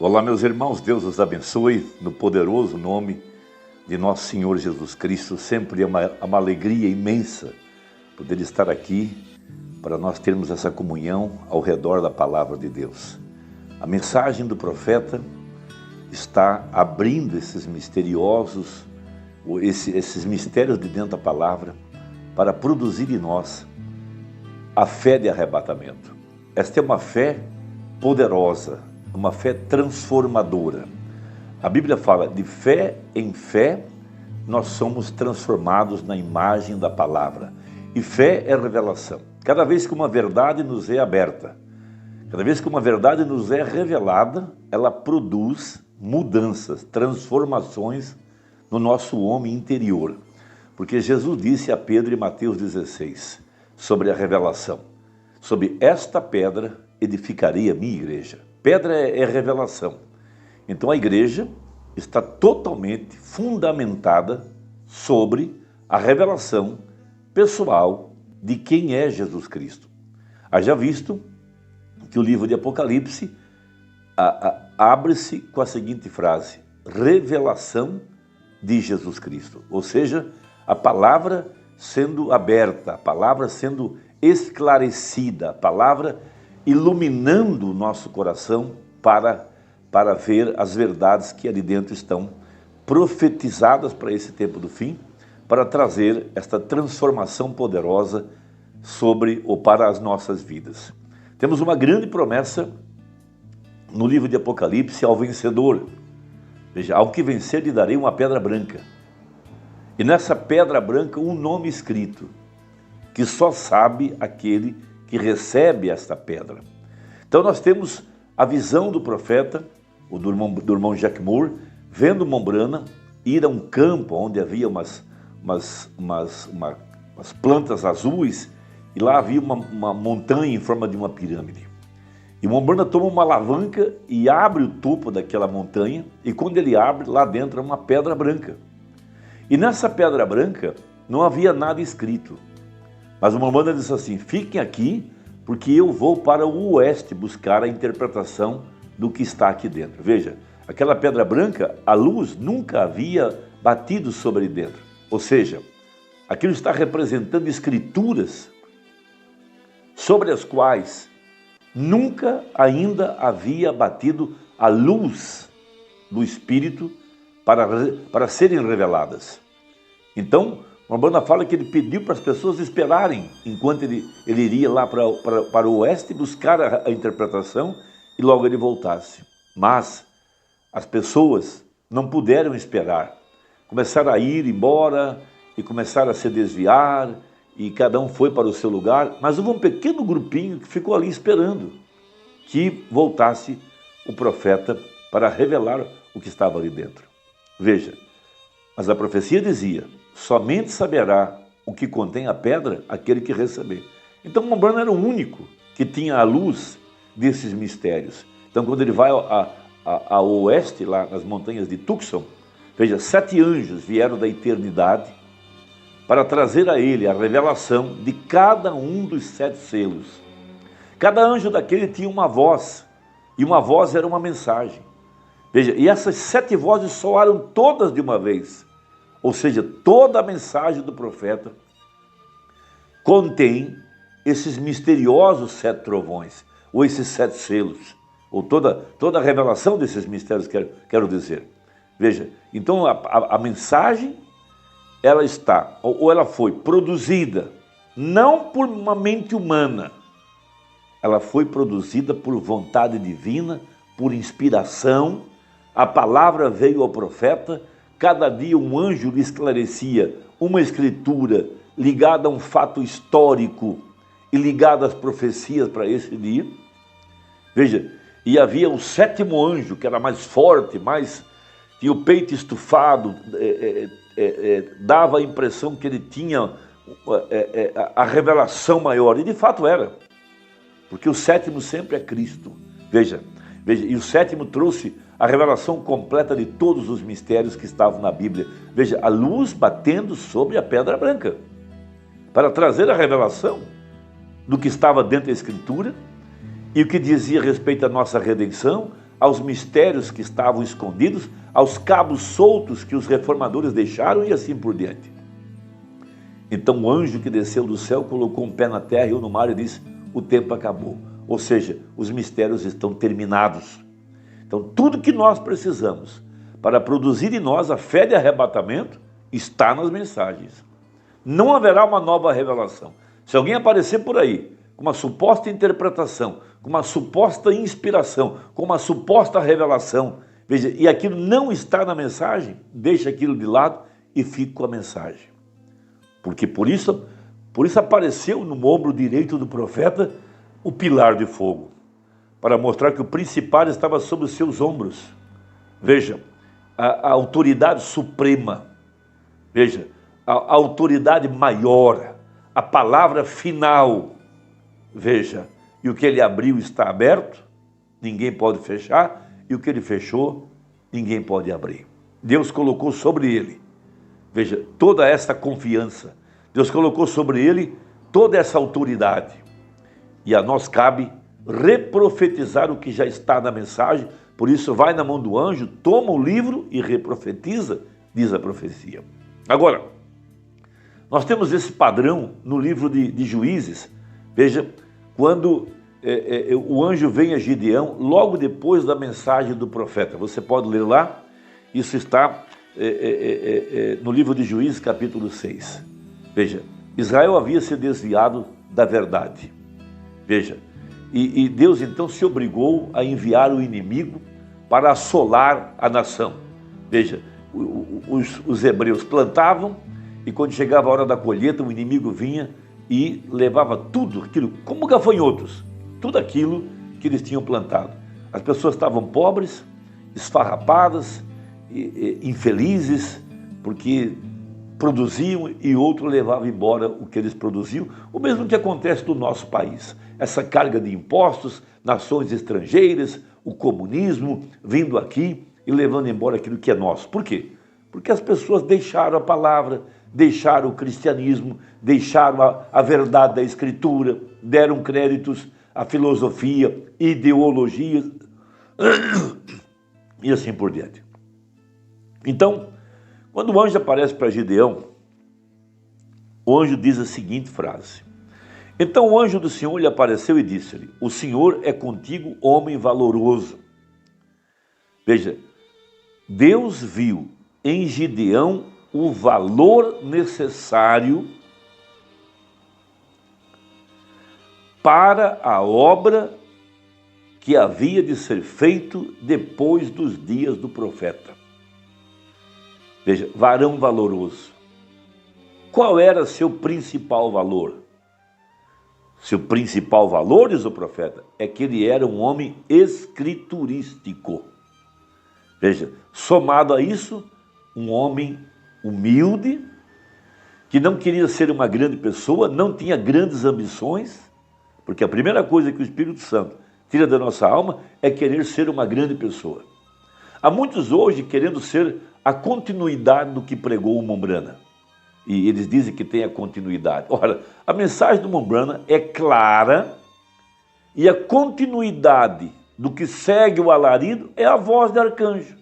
Olá, meus irmãos, Deus os abençoe no poderoso nome de nosso Senhor Jesus Cristo. Sempre é uma alegria imensa poder estar aqui para nós termos essa comunhão ao redor da palavra de Deus. A mensagem do profeta está abrindo esses misteriosos, esses mistérios de dentro da palavra para produzir em nós a fé de arrebatamento. Esta é uma fé poderosa, uma fé transformadora. A Bíblia fala de fé em fé, nós somos transformados na imagem da palavra. E fé é revelação. Cada vez que uma verdade nos é aberta, cada vez que uma verdade nos é revelada, ela produz mudanças, transformações no nosso homem interior. Porque Jesus disse a Pedro em Mateus 16, sobre a revelação: sobre esta pedra edificarei a minha igreja. Pedra é revelação. Então a igreja está totalmente fundamentada sobre a revelação pessoal de quem é Jesus Cristo. Haja visto que o livro de Apocalipse abre-se com a seguinte frase: revelação de Jesus Cristo. Ou seja, a palavra sendo aberta, a palavra sendo esclarecida, a palavra iluminando o nosso coração para ver as verdades que ali dentro estão profetizadas para esse tempo do fim, para trazer esta transformação poderosa sobre ou para as nossas vidas. Temos uma grande promessa no livro de Apocalipse ao vencedor. Veja, ao que vencer lhe darei uma pedra branca. E nessa pedra branca um nome escrito, que só sabe aquele que recebe esta pedra. Então nós temos a visão do profeta, o do irmão Jack Moore, vendo Mombrana ir a um campo onde havia umas plantas azuis, e lá havia uma montanha em forma de uma pirâmide. E Mombrana toma uma alavanca e abre o topo daquela montanha, e quando ele abre, lá dentro é uma pedra branca. E nessa pedra branca não havia nada escrito. Mas o Mombrana disse assim: fiquem aqui, porque eu vou para o oeste buscar a interpretação do que está aqui dentro. Veja, aquela pedra branca, a luz nunca havia batido sobre dentro. Ou seja, aquilo está representando escrituras sobre as quais nunca ainda havia batido a luz do Espírito para serem reveladas. Então, Mombrana fala que ele pediu para as pessoas esperarem enquanto ele iria lá para o oeste buscar a interpretação e logo ele voltasse. Mas as pessoas não puderam esperar. Começaram a ir embora e começaram a se desviar e cada um foi para o seu lugar. Mas houve um pequeno grupinho que ficou ali esperando que voltasse o profeta para revelar o que estava ali dentro. Veja, mas a profecia dizia: somente saberá o que contém a pedra aquele que receber. Então Mombrana era o único que tinha a luz desses mistérios. Então quando ele vai ao oeste, lá nas montanhas de Tucson, veja, 7 anjos vieram da eternidade para trazer a ele a revelação de cada um dos 7 selos. Cada anjo daquele tinha uma voz, e uma voz era uma mensagem. Veja, e essas 7 vozes soaram todas de uma vez. Ou seja, toda a mensagem do profeta contém esses misteriosos 7 trovões, ou esses 7 selos, ou toda a revelação desses mistérios, quero dizer. Veja, então a mensagem, ela está, ou ela foi produzida, não por uma mente humana, ela foi produzida por vontade divina, por inspiração. A palavra veio ao profeta. Cada dia um anjo lhe esclarecia uma escritura ligada a um fato histórico e ligada às profecias para esse dia. Veja, e havia o 7º anjo, que era mais forte, tinha o peito estufado, dava a impressão que ele tinha a revelação maior, e de fato era, porque o 7º sempre é Cristo. Veja, e o 7º trouxe a revelação completa de todos os mistérios que estavam na Bíblia. Veja, a luz batendo sobre a pedra branca, para trazer a revelação do que estava dentro da Escritura, e o que dizia respeito à nossa redenção, aos mistérios que estavam escondidos, aos cabos soltos que os reformadores deixaram e assim por diante. Então o anjo que desceu do céu colocou um pé na terra e eu no mar e disse: o tempo acabou. Ou seja, os mistérios estão terminados. Então tudo que nós precisamos para produzir em nós a fé de arrebatamento está nas mensagens. Não haverá uma nova revelação. Se alguém aparecer por aí com uma suposta interpretação, com uma suposta inspiração, com uma suposta revelação, veja, e aquilo não está na mensagem, deixa aquilo de lado e fica com a mensagem. Porque por isso apareceu no ombro direito do profeta o pilar de fogo, para mostrar que o principado estava sobre os seus ombros. Veja, a autoridade suprema, veja, a autoridade maior, a palavra final, veja, e o que ele abriu está aberto, ninguém pode fechar, e o que ele fechou, ninguém pode abrir. Deus colocou sobre ele, veja, toda essa confiança, Deus colocou sobre ele toda essa autoridade, e a nós cabe reprofetizar o que já está na mensagem. Por isso vai na mão do anjo, toma o livro e reprofetiza, diz a profecia. Agora, nós temos esse padrão no livro de Juízes. Veja, quando o anjo vem a Gideão, logo depois da mensagem do profeta. Você pode ler lá, isso está no livro de Juízes, capítulo 6. Veja, Israel havia se desviado da verdade. Veja, e Deus então se obrigou a enviar o inimigo para assolar a nação. Veja, os hebreus plantavam e quando chegava a hora da colheita o inimigo vinha e levava tudo aquilo, como gafanhotos, tudo aquilo que eles tinham plantado. As pessoas estavam pobres, esfarrapadas, infelizes, porque produziam e outro levava embora o que eles produziam. O mesmo que acontece no nosso país. Essa carga de impostos, nações estrangeiras, o comunismo vindo aqui e levando embora aquilo que é nosso. Por quê? Porque as pessoas deixaram a palavra, deixaram o cristianismo, deixaram a verdade da Escritura, deram créditos à filosofia, ideologias e assim por diante. Então, quando o anjo aparece para Gideão, o anjo diz a seguinte frase: então o anjo do Senhor lhe apareceu e disse-lhe: o Senhor é contigo, homem valoroso. Veja, Deus viu em Gideão o valor necessário para a obra que havia de ser feito depois dos dias do profeta. Veja, varão valoroso. Qual era seu principal valor? Seu principal valor, diz o profeta, é que ele era um homem escriturístico. Veja, somado a isso, um homem humilde, que não queria ser uma grande pessoa, não tinha grandes ambições, porque a primeira coisa que o Espírito Santo tira da nossa alma é querer ser uma grande pessoa. Há muitos hoje querendo ser a continuidade do que pregou o Mombrana. E eles dizem que tem a continuidade. Ora, a mensagem do Mombrana é clara e a continuidade do que segue o alarido é a voz de arcanjo.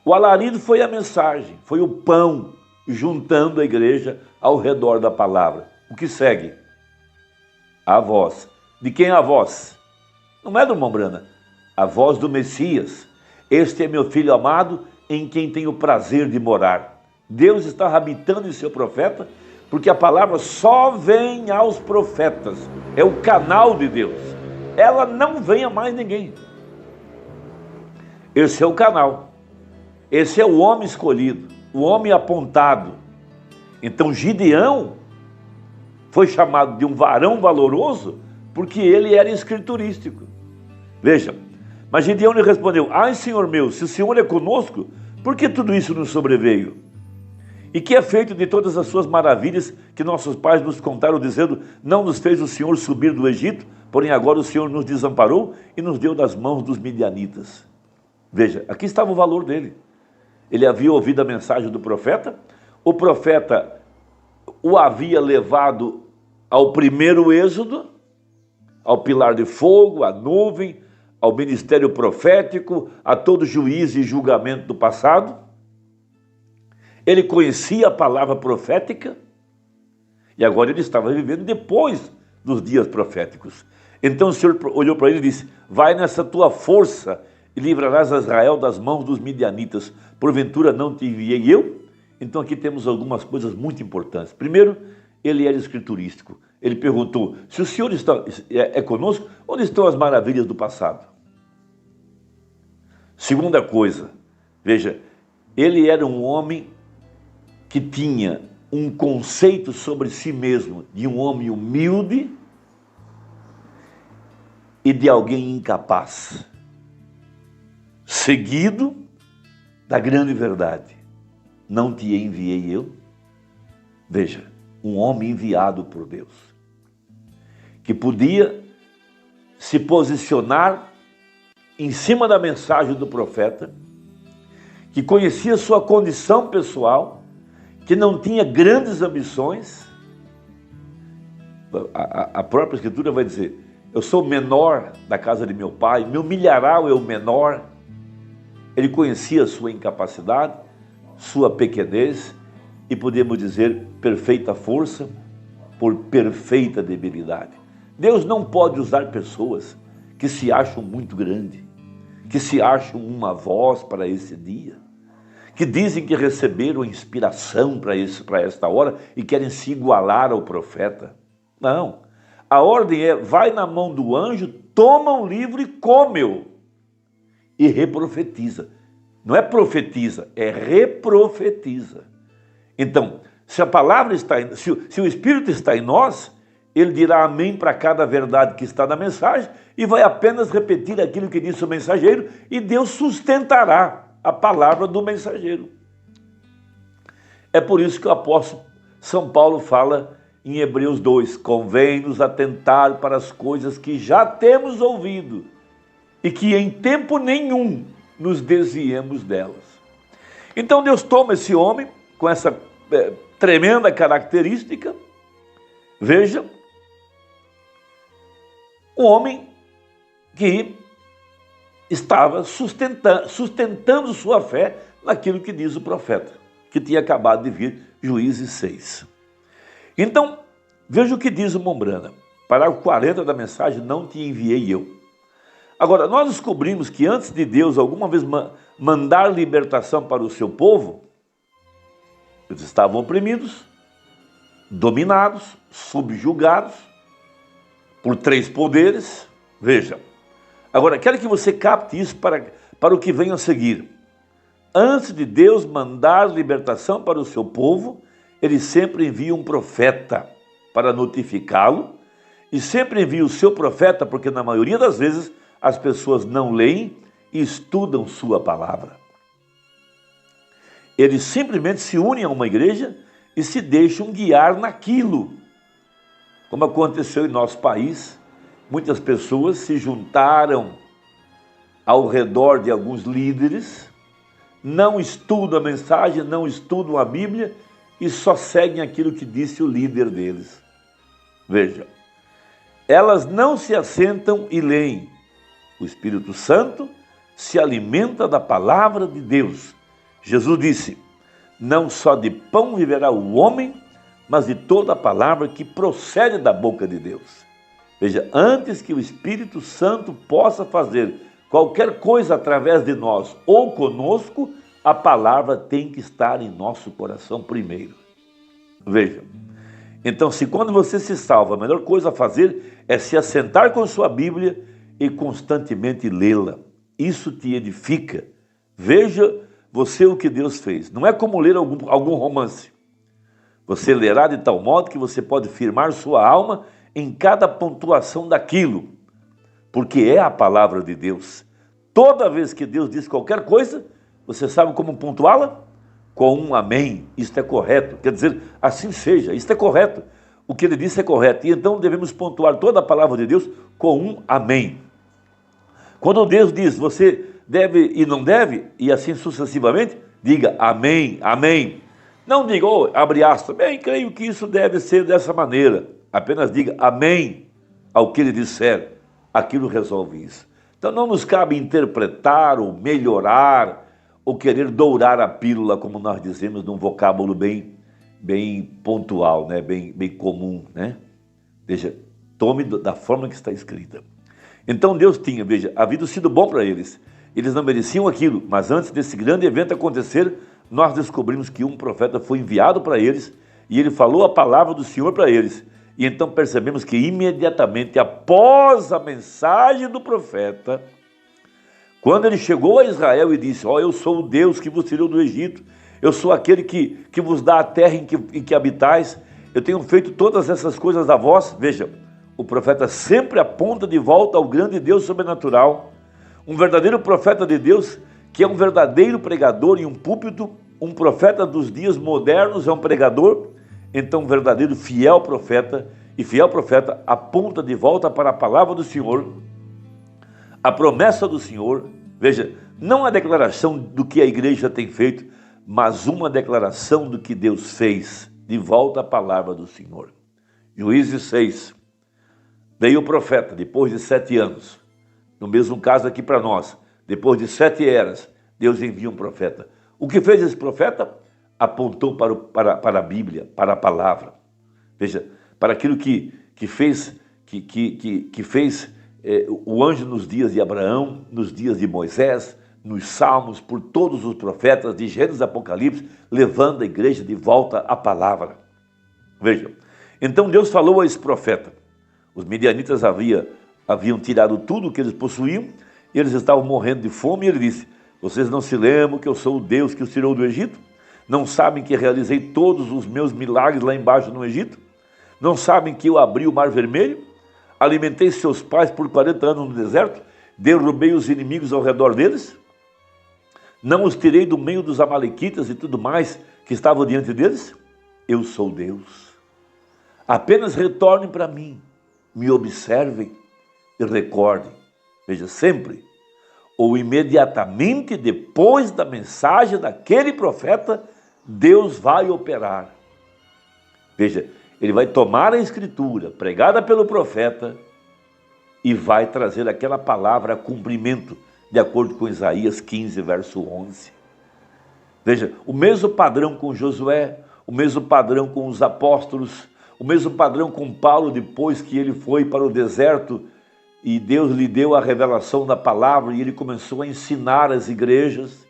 O alarido foi a mensagem, foi o pão juntando a igreja ao redor da palavra. O que segue? A voz. De quem é a voz? Não é do Mombrana. A voz do Messias. Este é meu filho amado, em quem tenho o prazer de morar. Deus está habitando em seu profeta, porque a palavra só vem aos profetas. É o canal de Deus. Ela não vem a mais ninguém. Esse é o canal. Esse é o homem escolhido, o homem apontado. Então Gideão foi chamado de um varão valoroso porque ele era escriturístico. Veja, mas Gideão lhe respondeu: ai, Senhor meu, se o Senhor é conosco, por que tudo isso nos sobreveio? E que é feito de todas as suas maravilhas que nossos pais nos contaram, dizendo: não nos fez o Senhor subir do Egito, porém agora o Senhor nos desamparou e nos deu das mãos dos midianitas. Veja, aqui estava o valor dele. Ele havia ouvido a mensagem do profeta, o profeta o havia levado ao primeiro êxodo, ao pilar de fogo, à nuvem, ao ministério profético, a todo juízo e julgamento do passado. Ele conhecia a palavra profética e agora ele estava vivendo depois dos dias proféticos. Então o Senhor olhou para ele e disse: vai nessa tua força e livrarás Israel das mãos dos midianitas. Porventura não te enviei eu? Então aqui temos algumas coisas muito importantes. Primeiro, ele era escriturístico. Ele perguntou: se o Senhor é conosco, onde estão as maravilhas do passado? Segunda coisa, veja, ele era um homem que tinha um conceito sobre si mesmo, de um homem humilde e de alguém incapaz, seguido da grande verdade: não te enviei eu? Veja, um homem enviado por Deus, que podia se posicionar em cima da mensagem do profeta, que conhecia sua condição pessoal, que não tinha grandes ambições. A própria Escritura vai dizer: eu sou o menor da casa de meu pai, me humilhará o menor. Ele conhecia sua incapacidade, sua pequenez e, podemos dizer, perfeita força por perfeita debilidade. Deus não pode usar pessoas que se acham muito grandes, que se acham uma voz para esse dia, que dizem que receberam inspiração para esta hora e querem se igualar ao profeta. Não. A ordem é: vai na mão do anjo, toma o livro e come-o e reprofetiza. Não é profetiza, é reprofetiza. Então, se a palavra está, se o Espírito está em nós, ele dirá amém para cada verdade que está na mensagem e vai apenas repetir aquilo que disse o mensageiro, e Deus sustentará a palavra do mensageiro. É por isso que o apóstolo São Paulo fala em Hebreus 2, convém-nos atentar para as coisas que já temos ouvido e que em tempo nenhum nos desviemos delas. Então Deus toma esse homem com essa tremenda característica. Veja, um homem que estava sustentando sua fé naquilo que diz o profeta, que tinha acabado de vir, Juízes 6. Então, veja o que diz o Mombrana, parágrafo 40 da mensagem: não te enviei eu. Agora, nós descobrimos que antes de Deus alguma vez mandar libertação para o seu povo, eles estavam oprimidos, dominados, subjugados por 3 poderes. Veja, agora quero que você capte isso para o que vem a seguir. Antes de Deus mandar libertação para o seu povo, ele sempre envia um profeta para notificá-lo, e sempre envia o seu profeta porque na maioria das vezes as pessoas não leem e estudam sua palavra. Eles simplesmente se unem a uma igreja e se deixam guiar naquilo. Como aconteceu em nosso país, muitas pessoas se juntaram ao redor de alguns líderes, não estudam a mensagem, não estudam a Bíblia e só seguem aquilo que disse o líder deles. Veja, elas não se assentam e leem. O Espírito Santo se alimenta da palavra de Deus. Jesus disse: não só de pão viverá o homem, mas de toda a palavra que procede da boca de Deus. Veja, antes que o Espírito Santo possa fazer qualquer coisa através de nós ou conosco, a palavra tem que estar em nosso coração primeiro. Veja, então se quando você se salva, a melhor coisa a fazer é se assentar com sua Bíblia e constantemente lê-la. Isso te edifica. Veja você o que Deus fez. Não é como ler algum romance. Você lerá de tal modo que você pode firmar sua alma em cada pontuação daquilo, porque é a palavra de Deus. Toda vez que Deus diz qualquer coisa, você sabe como pontuá-la? Com um amém. Isto é correto. Quer dizer, assim seja, isto é correto. O que ele disse é correto. E então devemos pontuar toda a palavra de Deus com um amém. Quando Deus diz, você deve e não deve, e assim sucessivamente, diga amém, amém. Não diga, abre aspas, bem, creio que isso deve ser dessa maneira. Apenas diga amém ao que ele disser. Aquilo resolve isso. Então não nos cabe interpretar ou melhorar ou querer dourar a pílula, como nós dizemos, num vocábulo bem pontual, né? bem comum, né? Veja, tome da forma que está escrita. Então Deus tinha, veja, havido sido bom para eles. Eles não mereciam aquilo, mas antes desse grande evento acontecer, nós descobrimos que um profeta foi enviado para eles e ele falou a palavra do Senhor para eles. E então percebemos que imediatamente após a mensagem do profeta, quando ele chegou a Israel e disse: ó, eu sou o Deus que vos tirou do Egito, eu sou aquele que vos dá a terra em que habitais, eu tenho feito todas essas coisas a vós. Veja, o profeta sempre aponta de volta ao grande Deus sobrenatural, um verdadeiro profeta de Deus, que é um verdadeiro pregador em um púlpito, um profeta dos dias modernos é um pregador, então um verdadeiro fiel profeta, e fiel profeta aponta de volta para a palavra do Senhor, a promessa do Senhor. Veja, não a declaração do que a igreja tem feito, mas uma declaração do que Deus fez, de volta à palavra do Senhor. Juízes 6, veio o profeta depois de 7 anos, no mesmo caso aqui para nós, depois de 7 eras, Deus envia um profeta. O que fez esse profeta? Apontou para a Bíblia, para a palavra. Veja, para aquilo que fez o anjo nos dias de Abraão, nos dias de Moisés, nos Salmos, por todos os profetas, de Gênesis a Apocalipse, levando a igreja de volta à palavra. Veja, então Deus falou a esse profeta. Os midianitas haviam tirado tudo o que eles possuíam, e eles estavam morrendo de fome, e ele disse: vocês não se lembram que eu sou o Deus que os tirou do Egito? Não sabem que realizei todos os meus milagres lá embaixo no Egito? Não sabem que eu abri o Mar Vermelho? Alimentei seus pais por 40 anos no deserto? Derrubei os inimigos ao redor deles? Não os tirei do meio dos amalequitas e tudo mais que estavam diante deles? Eu sou Deus. Apenas retornem para mim, me observem e recordem. Veja, sempre ou imediatamente depois da mensagem daquele profeta, Deus vai operar. Veja, ele vai tomar a escritura pregada pelo profeta e vai trazer aquela palavra a cumprimento, de acordo com Isaías 15, verso 11. Veja, o mesmo padrão com Josué, o mesmo padrão com os apóstolos, o mesmo padrão com Paulo depois que ele foi para o deserto e Deus lhe deu a revelação da palavra e ele começou a ensinar as igrejas.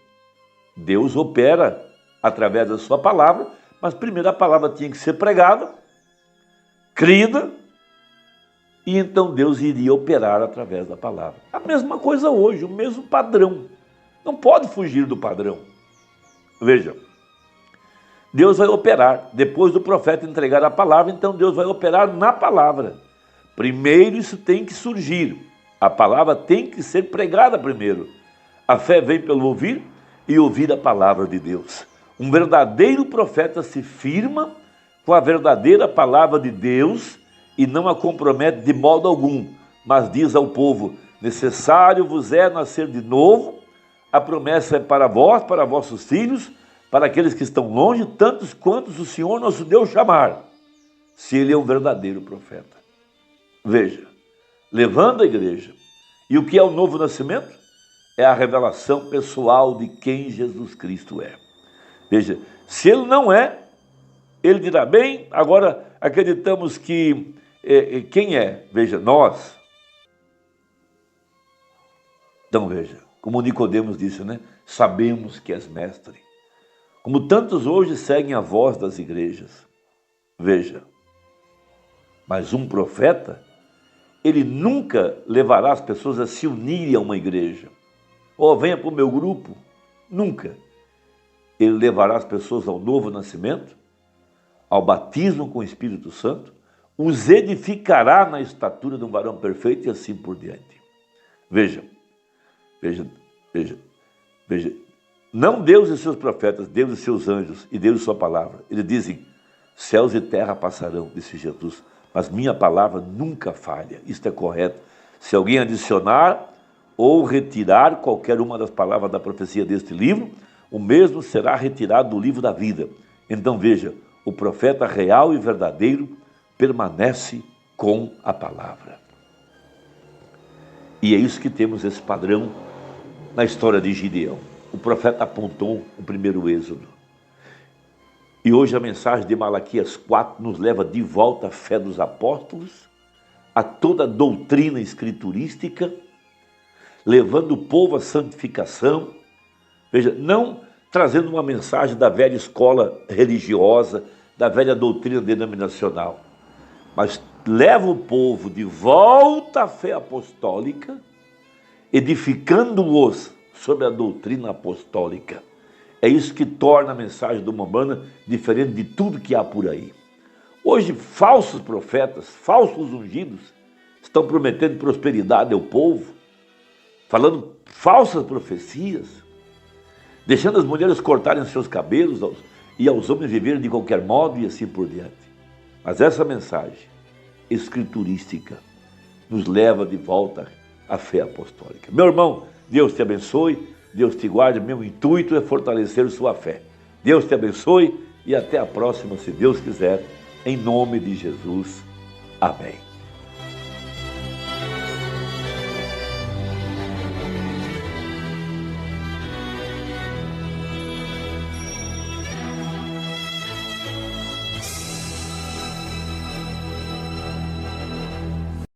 Deus opera através da sua palavra, mas primeiro a palavra tinha que ser pregada, crida, e então Deus iria operar através da palavra. A mesma coisa hoje, o mesmo padrão. Não pode fugir do padrão. Veja, Deus vai operar. Depois do profeta entregar a palavra, então Deus vai operar na palavra. Primeiro isso tem que surgir. A palavra tem que ser pregada primeiro. A fé vem pelo ouvir e ouvir a palavra de Deus. Um verdadeiro profeta se firma com a verdadeira palavra de Deus e não a compromete de modo algum, mas diz ao povo: necessário vos é nascer de novo, a promessa é para vós, para vossos filhos, para aqueles que estão longe, tantos quantos o Senhor nosso Deus chamar, se ele é um verdadeiro profeta. Veja, levando a igreja. E o que é o novo nascimento? É a revelação pessoal de quem Jesus Cristo é. Veja, se ele não é, ele dirá: bem, agora acreditamos que quem é? Veja, nós. Então veja, como Nicodemos disse, né? Sabemos que és mestre. Como tantos hoje seguem a voz das igrejas. Veja, mas um profeta, ele nunca levará as pessoas a se unirem a uma igreja. Ou venha para o meu grupo. Nunca. Ele levará as pessoas ao novo nascimento, ao batismo com o Espírito Santo, os edificará na estatura de um varão perfeito e assim por diante. Veja, veja, veja, veja. Não Deus e seus profetas, Deus e seus anjos e Deus e sua palavra. Eles dizem: céus e terra passarão, disse Jesus, mas minha palavra nunca falha. Isto é correto. Se alguém adicionar ou retirar qualquer uma das palavras da profecia deste livro, o mesmo será retirado do livro da vida. Então veja, o profeta real e verdadeiro permanece com a palavra. E é isso que temos esse padrão na história de Gideão. O profeta apontou o primeiro êxodo. E hoje a mensagem de Malaquias 4 nos leva de volta à fé dos apóstolos, a toda a doutrina escriturística, levando o povo à santificação. Veja, não trazendo uma mensagem da velha escola religiosa, da velha doutrina denominacional, mas leva o povo de volta à fé apostólica, edificando-os sobre a doutrina apostólica. É isso que torna a mensagem do Umbanda diferente de tudo que há por aí. Hoje, falsos profetas, falsos ungidos, estão prometendo prosperidade ao povo, falando falsas profecias, deixando as mulheres cortarem seus cabelos e aos homens viverem de qualquer modo e assim por diante. Mas essa mensagem escriturística nos leva de volta à fé apostólica. Meu irmão, Deus te abençoe, Deus te guarde. Meu intuito é fortalecer sua fé. Deus te abençoe e até a próxima, se Deus quiser, em nome de Jesus. Amém.